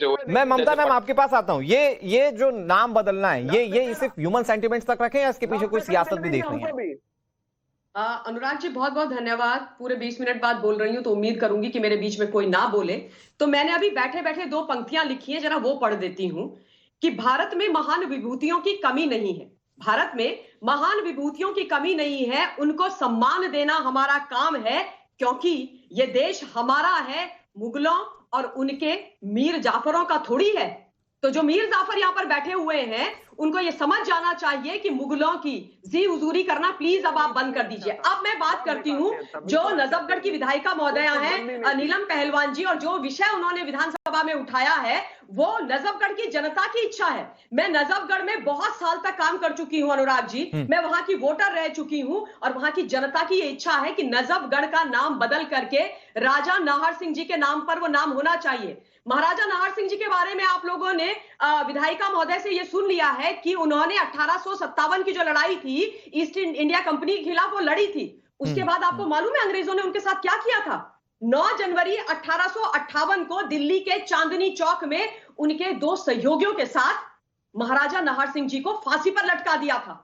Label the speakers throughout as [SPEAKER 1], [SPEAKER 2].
[SPEAKER 1] मैं ममता मैम आपके पास आता हूँ। ये जो नाम बदलना है, ये सिर्फ ह्यूमन सेंटिमेंट्स तक रखें या इसके पीछे कोई सियासत भी देख रही है?
[SPEAKER 2] अनुराग जी बहुत बहुत धन्यवाद। पूरे 20 मिनट बाद बोल रही हूँ तो उम्मीद करूंगी कि मेरे बीच में कोई ना बोले। तो मैंने अभी बैठे बैठे 2 पंक्तियां लिखी है, जरा वो पढ़ देती हूँ कि भारत में महान विभूतियों की कमी नहीं है। भारत में महान विभूतियों की कमी नहीं है, उनको सम्मान देना हमारा काम है, क्योंकि ये देश हमारा है, मुगलों और उनके मीर जाफरों का थोड़ी है। तो जो मीर जाफर यहाँ पर बैठे हुए हैं उनको ये समझ जाना चाहिए कि मुगलों की जी हुजूरी करना प्लीज अब आप बंद कर दीजिए। अब मैं बात करती हूँ जो नजफगढ़ की विधायिका महोदया हैं नीलम पहलवान जी, और जो विषय उन्होंने विधानसभा में उठाया है वो नजफगढ़ की जनता की इच्छा है। मैं नजफगढ़ में बहुत साल तक काम कर चुकी हूँ अनुराग जी, मैं वहां की वोटर रह चुकी हूँ और वहां की जनता की ये इच्छा है कि नजफगढ़ का नाम बदल करके राजा नाहर सिंह जी के नाम पर वो नाम होना चाहिए। महाराजा नाहर सिंह जी के बारे में आप लोगों ने विधायिका महोदय से ये सुन लिया है कि उन्होंने 1857 की जो लड़ाई थी ईस्ट इंडिया कंपनी के खिलाफ वो लड़ी थी। उसके बाद आपको मालूम है अंग्रेजों ने उनके साथ क्या किया था? 9 जनवरी 1858 को दिल्ली के चांदनी चौक में उनके 2 सहयोगियों के साथ महाराजा नाहर सिंह जी को फांसी पर लटका दिया था।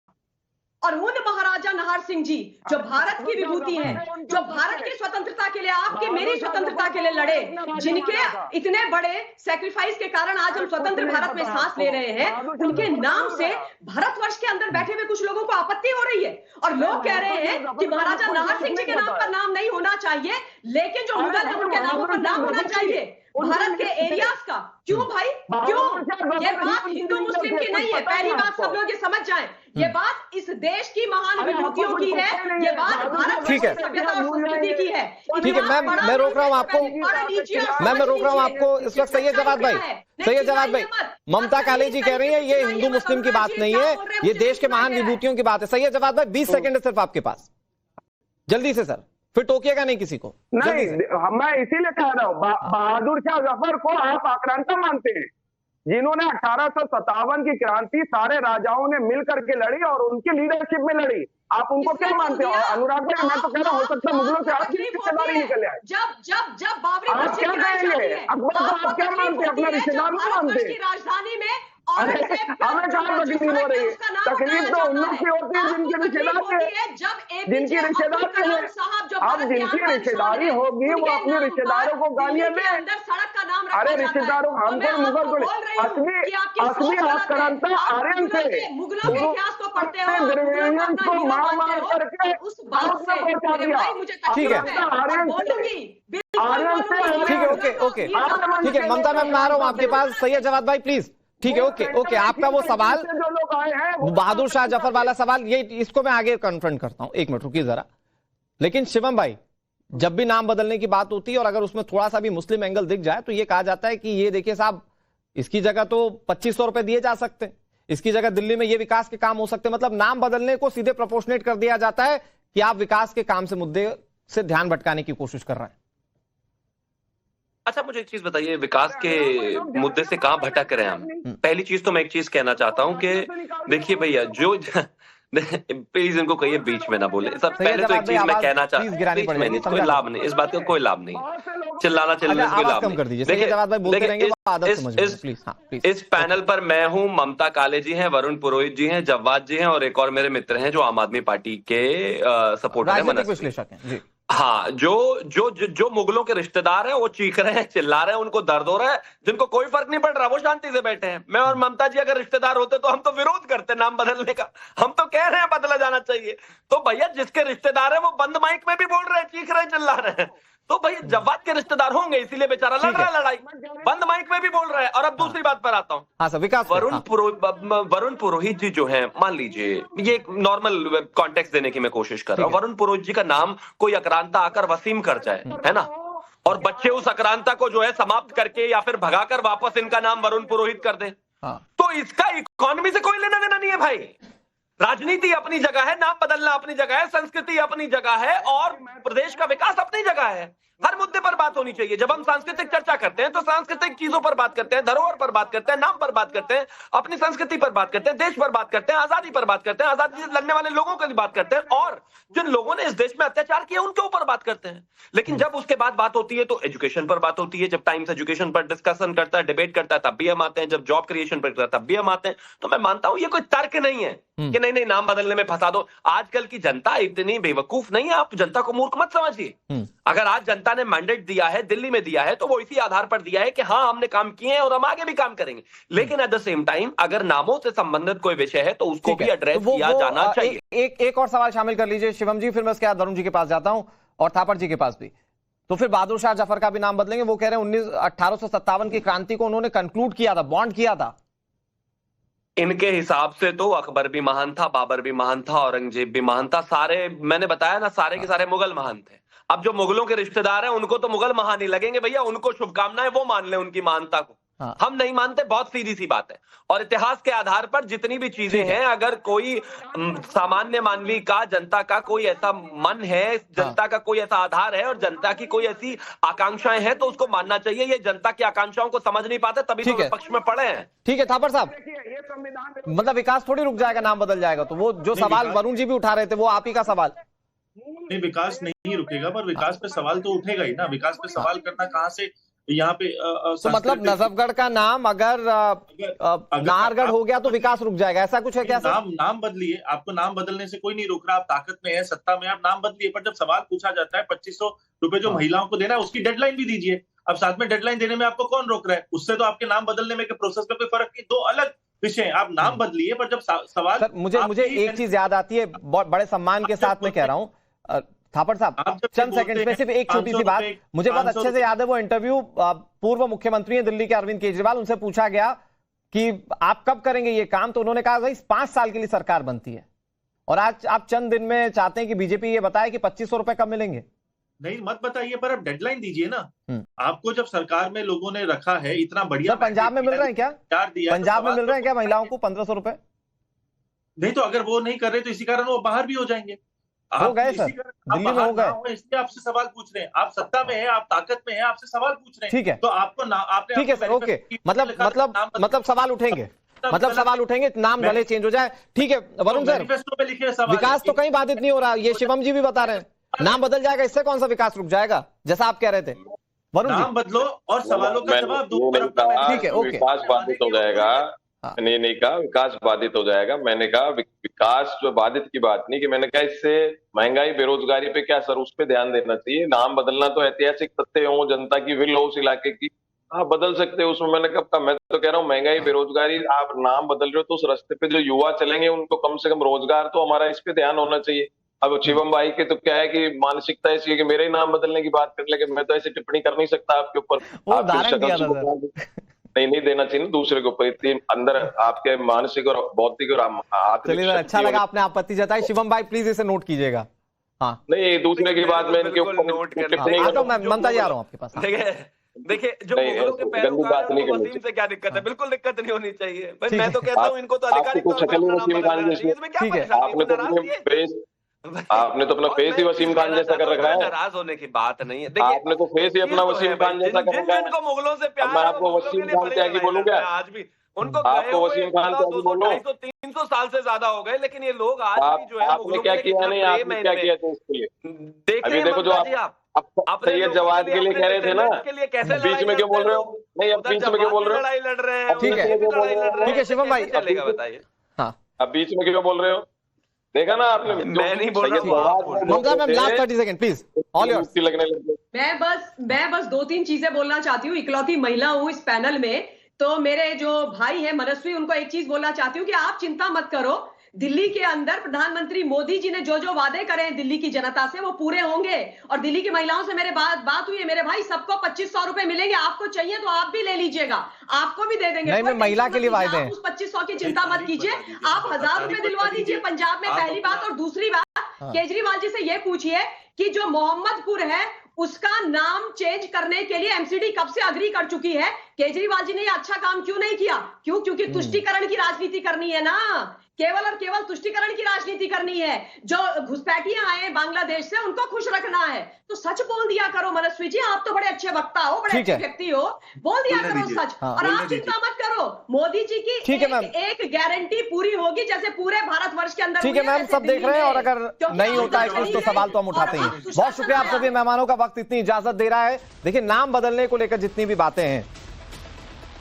[SPEAKER 2] और उन महाराजा नाहर सिंह जी जो भारत की विभूति हैं, जो भारत की स्वतंत्रता के लिए, आपकी मेरी स्वतंत्रता के लिए लड़े, जिनके इतने बड़े सेक्रीफाइस के कारण आज हम स्वतंत्र भारत में सांस ले रहे हैं, उनके नाम से भारतवर्ष के अंदर बैठे हुए कुछ लोगों को आपत्ति हो रही है और लोग कह रहे हैं कि महाराजा नाहर सिंह जी के नाम पर नाम नहीं होना चाहिए, लेकिन जो मुगल है उनके नामों पर नाम होना चाहिए भारत के एरियाज का। क्यों भाई, क्यों? ये बात हिंदू मुस्लिम की नहीं है, पहली बात सब लोग ये समझ जाएं। ये बात इस देश की महान विभूतियों की है, ये बात भारत की सभ्यता और संस्कृति की है।
[SPEAKER 1] ठीक है मैम, मैं रोक रहा हूँ आपको, मैं रोक रहा हूँ आपको इस वक्त। सैयद जवाद भाई, सैयद जवाद भाई, ममता काले जी कह रही है ये हिंदू मुस्लिम की बात नहीं है, ये देश के महान विभूतियों की बात है। सैयद जवाद भाई 20 सेकंड है सिर्फ आपके पास, जल्दी से सर, फिर टोकिएगा नहीं किसी को।
[SPEAKER 3] नहीं, मैं इसीलिए कह रहा हूँ बहादुर शाह जफर को आप आक्रांता मानते हैं, जिन्होंने 1857 की क्रांति सारे राजाओं ने मिल करके लड़ी और उनकी लीडरशिप में लड़ी। आप उनको क्या मानते हो? अनुराग भाई, मैं तो कह रहा हूँ हो सकता है मुगलों से आपकी रिश्तेदारी निकल आए।
[SPEAKER 2] जब बाबरी
[SPEAKER 3] आप क्या कहेंगे? अकबर को आप क्या मानते हैं? अपना रिश्तेदार नहीं मानते?
[SPEAKER 2] राजधानी में
[SPEAKER 3] हमें कहाँ तकलीफ हो रही है? तकलीफ तो उन लोग की होती है जिनके रिश्तेदार है, जिनकी रिश्तेदार है। अब जिनकी रिश्तेदारी होगी वो अपने रिश्तेदारों को गालियां दे। अरे रिश्तेदारों, हमको मुगल को असली आक्रांता आर्यन से, द्रविडियन को मार मार करके पहुंचा दिया।
[SPEAKER 1] ठीक है,
[SPEAKER 3] आर्यन से।
[SPEAKER 1] ठीक है, ओके ओके, ठीक है ममता मैम, मैं आ रहा हूं आपके पास। सैयद जवाद भाई प्लीज। ठीक है, ओके ओके, आपका वो सवाल
[SPEAKER 3] जो लोग आए हैं
[SPEAKER 1] बहादुर शाह जफर वाला सवाल, ये इसको मैं आगे कन्फ्रंट करता हूं। एक मिनट रुकिए जरा। लेकिन शिवम भाई, जब भी नाम बदलने की बात होती है और अगर उसमें थोड़ा सा भी मुस्लिम एंगल दिख जाए तो ये कहा जाता है कि ये देखिए साहब, इसकी जगह तो 2500 रुपए दिए जा सकते हैं, इसकी जगह दिल्ली में ये विकास के काम हो सकते हैं। मतलब नाम बदलने को सीधे प्रोपोर्शनेट कर दिया जाता है कि आप विकास के काम से मुद्दे से ध्यान भटकाने की कोशिश कर रहे हैं।
[SPEAKER 4] अच्छा, मुझे एक चीज बताइए, विकास के मुद्दे से कहां भटक रहे हैं हम? पहली चीज तो मैं एक चीज कहना चाहता हूं कि देखिए भैया, जो प्लीज इनको कहिए बीच में ना बोले। सब पहले तो एक चीज मैं कहना चाहता हूं, बीच में नहीं, कोई लाभ नहीं, इस बात का कोई लाभ नहीं, चिल्लाना चिल्लाने से कोई लाभ नहीं। इस पैनल पर मैं हूं, ममता काले जी हैं, वरुण पुरोहित जी हैं, जवाद जी हैं और एक और मेरे मित्र हैं जो आम आदमी पार्टी के सपोर्टर हैं,
[SPEAKER 1] विश्लेषक हैं।
[SPEAKER 4] हाँ, जो मुगलों के रिश्तेदार हैं वो चीख रहे हैं, चिल्ला रहे हैं, उनको दर्द हो रहा है, जिनको कोई फर्क नहीं पड़ रहा वो शांति से बैठे हैं। मैं और ममता जी अगर रिश्तेदार होते तो हम तो विरोध करते नाम बदलने का, हम तो कह रहे हैं बदला जाना चाहिए। तो भैया जिसके रिश्तेदार है वो बंद माइक में भी बोल रहे हैं, चीख रहे हैं, चिल्ला रहे हैं। तो भैया जवाद के रिश्तेदार होंगे इसीलिए बेचारा लड़ रहा है लड़ाई, बंद माइक में भी बोल रहा है। और अब दूसरी बात पर आता हूँ। वरुण पुरोहित जी जो है, मान लीजिए ये एक नॉर्मल कॉन्टेक्स्ट देने की मैं कोशिश कर रहा हूँ, वरुण पुरोहित जी का नाम कोई अक्रांता आकर वसीम कर जाए, है ना, और बच्चे उस अक्रांता को जो है समाप्त करके या फिर भगाकर वापस इनका नाम वरुण पुरोहित कर दे, तो इसका इकोनॉमी से कोई लेना देना नहीं है भाई। राजनीति अपनी जगह है, नाम बदलना अपनी जगह है, संस्कृति अपनी जगह है और प्रदेश का विकास अपनी जगह है। हर मुद्दे पर बात होनी चाहिए। जब हम सांस्कृतिक चर्चा करते हैं तो सांस्कृतिक चीजों पर बात करते हैं, धरोहर पर बात करते हैं, नाम पर बात करते हैं, अपनी संस्कृति पर बात करते हैं, देश पर बात करते हैं, आजादी पर बात करते हैं, आजादी से लड़ने वाले लोगों की बात करते हैं, और जिन लोगों ने इस देश में अत्याचार किया उनके ऊपर बात करते हैं। लेकिन जब उसके बाद बात होती है तो एजुकेशन पर बात होती है। जब टाइम्स एजुकेशन पर डिस्कशन करता है, डिबेट करता है, तब भी हम आते हैं। जब जॉब क्रिएशन पर करता है तब भी हम आते हैं। तो मैं मानता हूं ये कोई तर्क नहीं है कि नहीं नहीं नाम बदलने में फंसा दो। आजकल की जनता इतनी बेवकूफ नहीं है, आप जनता को मूर्ख मत समझिए। अगर आज जनता ने मैंडेट दिया है, दिल्ली में दिया है, तो वो इसी आधार पर दिया है कि हाँ हमने काम किए हैं और हम आगे भी काम करेंगे। लेकिन एट द सेम टाइम अगर नामों से संबंधित कोई विषय है तो उसको भी एड्रेस किया जाना चाहिए।
[SPEAKER 1] एक और सवाल शामिल कर लीजिए शिवम जी, फिर मैं उसके बाद वरुण जी के पास जाता हूं और थापड़ जी के पास भी। तो फिर बहादुर शाह जफर का भी नाम बदलेंगे। वो कह रहे हैं 1857 की क्रांति को उन्होंने कंक्लूड किया था, बॉन्ड किया था।
[SPEAKER 4] इनके हिसाब से तो अकबर भी महान था, बाबर भी महान था, औरंगजेब भी महान था। सारे मैंने बताया ना, सारे के सारे मुगल महान थे। अब जो मुगलों के रिश्तेदार हैं उनको तो मुगल महान ही लगेंगे भैया, उनको शुभकामनाएं, वो मान ले उनकी महानता को। हम नहीं मानते, बहुत सीधी सी बात है। और इतिहास के आधार पर जितनी भी चीजें हैं, अगर कोई सामान्य मानवी का, जनता का कोई ऐसा मन है, जनता का कोई ऐसा आधार है और जनता की कोई ऐसी आकांक्षाएं हैं तो उसको मानना चाहिए। ये जनता की आकांक्षाओं को समझ नहीं पाते तभी तो विपक्ष में पड़े हैं।
[SPEAKER 1] ठीक है थापर साहब, मतलब विकास थोड़ी रुक जाएगा नाम बदल जाएगा तो। वो जो सवाल वरुण जी भी उठा रहे थे वो आप ही का सवाल।
[SPEAKER 5] नहीं, विकास नहीं रुकेगा, पर विकास पे सवाल तो उठेगा ही ना। विकास पे सवाल करना कहाँ से यहाँ पे
[SPEAKER 1] तो मतलब नजफगढ़ का नाम अगर नाहरगढ़ हो गया तो विकास रुक जाएगा, ऐसा कुछ है क्या सर?
[SPEAKER 5] नाम बदलिए, आपको नाम बदलने से कोई नहीं रोक रहा। आप ताकत में है, सत्ता में, आप नाम बदलिए। पर जब सवाल पूछा जाता है 2500 रुपए जो महिलाओं को देना है उसकी डेडलाइन भी दीजिए। अब साथ में डेडलाइन देने में आपको कौन रोक रहा है? उससे तो आपके नाम बदलने में प्रोसेस में कोई फर्क नहीं। दो अलग विषय, आप नाम बदलिए। पर जब सवाल
[SPEAKER 1] सर, मुझे एक चीज याद आती है, बहुत बड़े सम्मान के साथ में कह रहा हूं थापड़ साहब, चंद सेकंड में सिर्फ एक छोटी सी बात मुझे बहुत अच्छे से याद है। वो इंटरव्यू पूर्व मुख्यमंत्री हैं दिल्ली के अरविंद केजरीवाल, उनसे पूछा गया कि आप कब करेंगे ये काम, तो उन्होंने कहा भाई 5 साल के लिए सरकार बनती है। और आज आप चंद दिन में चाहते हैं कि बीजेपी ये बताए कि 2500 रुपए कब मिलेंगे।
[SPEAKER 5] नहीं मत बताइए, पर अब डेडलाइन दीजिए ना। आपको जब सरकार में लोगों ने रखा है इतना बढ़िया।
[SPEAKER 1] पंजाब में मिल रहे हैं क्या? पंजाब में मिल रहे हैं क्या महिलाओं को 1500 रुपए?
[SPEAKER 5] नहीं तो अगर वो नहीं कर रहे तो इसी कारण वो बाहर भी हो जाएंगे।
[SPEAKER 1] हो गए सर, दिल्ली में हो गए।
[SPEAKER 5] इसलिए आपसे सवाल पूछ रहे हैं। आप सत्ता में हैं, आप ताकत में हैं, आपसे सवाल पूछ रहे हैं।
[SPEAKER 1] ठीक है,
[SPEAKER 5] तो आपको आपने
[SPEAKER 1] ठीक है सर, ओके। मतलब सवाल उठेंगे, मतलब सवाल उठेंगे, नाम भले चेंज हो जाए। ठीक है वरुण सर, विकास तो कहीं बाधित नहीं हो रहा, ये शिवम जी भी बता रहे हैं। नाम बदल जाएगा, इससे कौन सा विकास रुक जाएगा जैसा आप कह रहे थे? वरुण जी
[SPEAKER 5] नाम बदलो और सवालों का जवाब दो।
[SPEAKER 1] ठीक है, ओके।
[SPEAKER 6] विकास बाधित हो जाएगा, नहीं कहा विकास बाधित हो जाएगा। मैंने कहा विकास जो बाधित की बात नहीं, कि मैंने कहा इससे महंगाई बेरोजगारी पे क्या सर, उस पे ध्यान देना चाहिए। नाम बदलना तो ऐतिहासिक तथ्य हो, जनता की विल हो उस इलाके की, आप बदल सकते हो उसमें। मैंने कब कहा, मैं तो कह रहा हूँ महंगाई बेरोजगारी, आप नाम बदल रहे हो तो उस रास्ते पे जो युवा चलेंगे उनको कम से कम रोजगार तो हमारा इस पे ध्यान होना चाहिए। अब शिवम भाई के तो क्या है कि मानसिकता ऐसी है कि मेरे ही नाम बदलने की बात कर, लेकिन मैं तो ऐसी टिप्पणी कर नहीं सकता आपके ऊपर। नहीं देना चाहिए दूसरे के ऊपर, इतनी अंदर आपके मानसिक और भौतिक और
[SPEAKER 1] चलिए अच्छा लगा आपने आपत्ति जताई। शिवम भाई प्लीज इसे नोट कीजिएगा। हाँ
[SPEAKER 6] नहीं, दूसरे की बात में इनके ऊपर
[SPEAKER 1] ममता जी आ रहा हूँ आपके पास।
[SPEAKER 4] देखिए जो मुगलों के पैरोकार हैं वसीम से क्या दिक्कत है? बिल्कुल दिक्कत नहीं होनी चाहिए भाई। मैं तो कहता हूँ इनको तो आधिकारिक तौर पर
[SPEAKER 6] आपने तो अपना फेस ही वसीम खान जैसा कर रखा है।
[SPEAKER 4] नाराज होने की बात नहीं है,
[SPEAKER 6] आपने तो फेस ही अपना वसीम खान जैसा कर रखा है।
[SPEAKER 4] जिनको मुगलों से प्यार,
[SPEAKER 6] मैं आपको वसीम खान त्यागी बोलूं क्या?
[SPEAKER 4] आज भी उनको
[SPEAKER 6] आपको वसीम खान त्यागी बोलूं?
[SPEAKER 4] 200-300 साल से ज्यादा हो गए, लेकिन ये लोग आज भी जो है
[SPEAKER 6] आपने क्या किया नहीं, आपने क्या किया था इसके लिए? अभी देखो जो आप सैयद जवाद के लिए कह रहे थे ना, बीच में क्यों बोल रहे हो? नहीं अब बीच में क्यों बोल रहे हो?
[SPEAKER 4] लड़ाई लड़ रहे हैं।
[SPEAKER 1] ठीक है शिवम भाई,
[SPEAKER 4] चलेगा बताइए।
[SPEAKER 6] हाँ अब बीच में क्यों बोल रहे हो? देखा ना आपने,
[SPEAKER 4] मैं नहीं बोल रहा
[SPEAKER 1] Mamta ma'am, last 30 second please, all yours.
[SPEAKER 6] लगने लगे।
[SPEAKER 2] मैं बस 2-3 चीजें बोलना चाहती हूँ। इकलौती महिला हूँ इस पैनल में, तो मेरे जो भाई हैं मनस्वी, उनको एक चीज बोलना चाहती हूँ कि आप चिंता मत करो। दिल्ली के अंदर प्रधानमंत्री मोदी जी ने जो वादे करे हैं दिल्ली की जनता से वो पूरे होंगे। और दिल्ली की महिलाओं से मेरे बात हुई है, मेरे भाई सबको 2500 रुपए मिलेंगे। आपको चाहिए तो आप भी ले लीजिएगा, आपको भी दे देंगे।
[SPEAKER 1] नहीं, मैं महिला के लिए वायदे हैं।
[SPEAKER 2] उस 2500 की चिंता मत कीजिए, आप 1000 रुपए दिलवा दीजिए पंजाब में, पहली बात। और दूसरी बात, केजरीवाल जी से ये पूछिए कि जो मोहम्मदपुर है उसका नाम चेंज करने के लिए एमसीडी कब से अग्री कर चुकी है। केजरीवाल जी ने ये अच्छा काम क्यों नहीं किया? क्योंकि तुष्टीकरण की राजनीति करनी है ना, केवल और केवल तुष्टीकरण की राजनीति करनी है। जो घुसपैठियां आए बांग्लादेश से उनको खुश रखना है। तो सच बोल दिया करो मनस्वी जी, आप तो बड़े अच्छे वक्ता हो, बड़े अच्छे व्यक्ति हो, बोल दिया करो सच। और आप चिंता मत करो, मोदी जी की एक गारंटी पूरी होगी, जैसे पूरे भारतवर्ष के अंदर।
[SPEAKER 1] ठीक है मैम, सब देख रहे हैं और अगर नहीं होता है कुछ तो सवाल तो हम उठाते हैं। बहुत शुक्रिया, आप सभी मेहमानों का वक्त इतनी इजाजत दे रहा है। देखिए, नाम बदलने को लेकर जितनी भी बातें हैं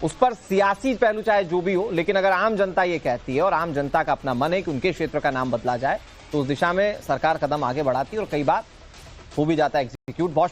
[SPEAKER 1] उस पर सियासी पहलू चाहे जो भी हो, लेकिन अगर आम जनता ये कहती है और आम जनता का अपना मन है कि उनके क्षेत्र का नाम बदला जाए तो उस दिशा में सरकार कदम आगे बढ़ाती है और कई बार हो भी जाता है एग्जीक्यूट। बहुत